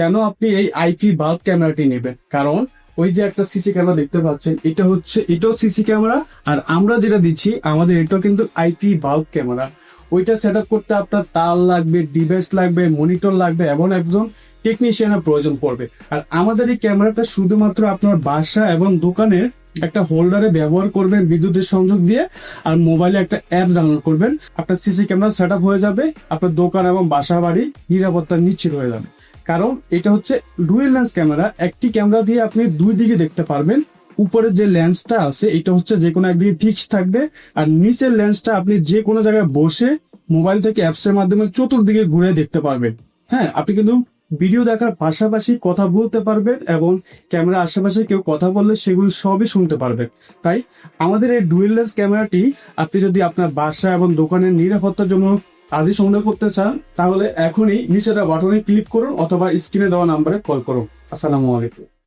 কেন আপনি এই আইপি বাল্ব ক্যামেরাটি নেবেন? কারণ ওই যে একটা সিসি ক্যামেরা দেখতে পাচ্ছেন, এটাও সিসি ক্যামেরা, আর আমরা যেটা দিচ্ছি আমাদের এটাও কিন্তু আইপি বাল্ব ক্যামেরা। ওইটা সেট আপ করতে আপনার তার লাগবে, ডিভাইস লাগবে, মনিটর লাগবে এবং একজন টেকনিশিয়ানের প্রয়োজন পড়বে। আর আমাদের এই ক্যামেরাটা শুধুমাত্র আপনার বাসা এবং দোকানের একটা হোল্ডারে ব্যবহার করবেন বিদ্যুতের সংযোগ দিয়ে, আর মোবাইলে একটা অ্যাপ ডাউনলোড করবেন, আপনার সিসি ক্যামেরা সেট আপ হয়ে যাবে, আপনার দোকান এবং বাসা বাড়ি নিরাপত্তা নিশ্চিত হয়ে যাবে। কারণ এটা হচ্ছে ডুয়েল লেন্স ক্যামেরা, একটি ক্যামেরা দিয়ে আপনি দুই দিকে দেখতে পারবেন। উপরের যে লেন্সটা আছে এটা হচ্ছে যে কোনো একদিকে ফিক্স থাকবে, আর নিচের লেন্সটা আপনি যে কোনো জায়গায় বসে মোবাইল থেকে অ্যাপস এর মাধ্যমে চতুর্দিকে ঘুরে দেখতে পারবেন। হ্যাঁ, আপনি কিন্তু ভিডিও দেখার পাশাপাশি কথা বলতে পারবেন এবং ক্যামেরা আশেপাশে কেউ কথা বললে সেগুলো সবই শুনতে পারবেন। তাই আমাদের এই ডুয়েল লেন্স ক্যামেরাটি আপনি যদি আপনার বাসা এবং দোকানের নিরাপত্তার জন্য আজই সংগ্রহ করতে চান, তাহলে এখনই নিচে দেওয়া বাটনে ক্লিক করুন অথবা স্ক্রিনে দেওয়া নাম্বারে কল করুন। আসসালামু আলাইকুম।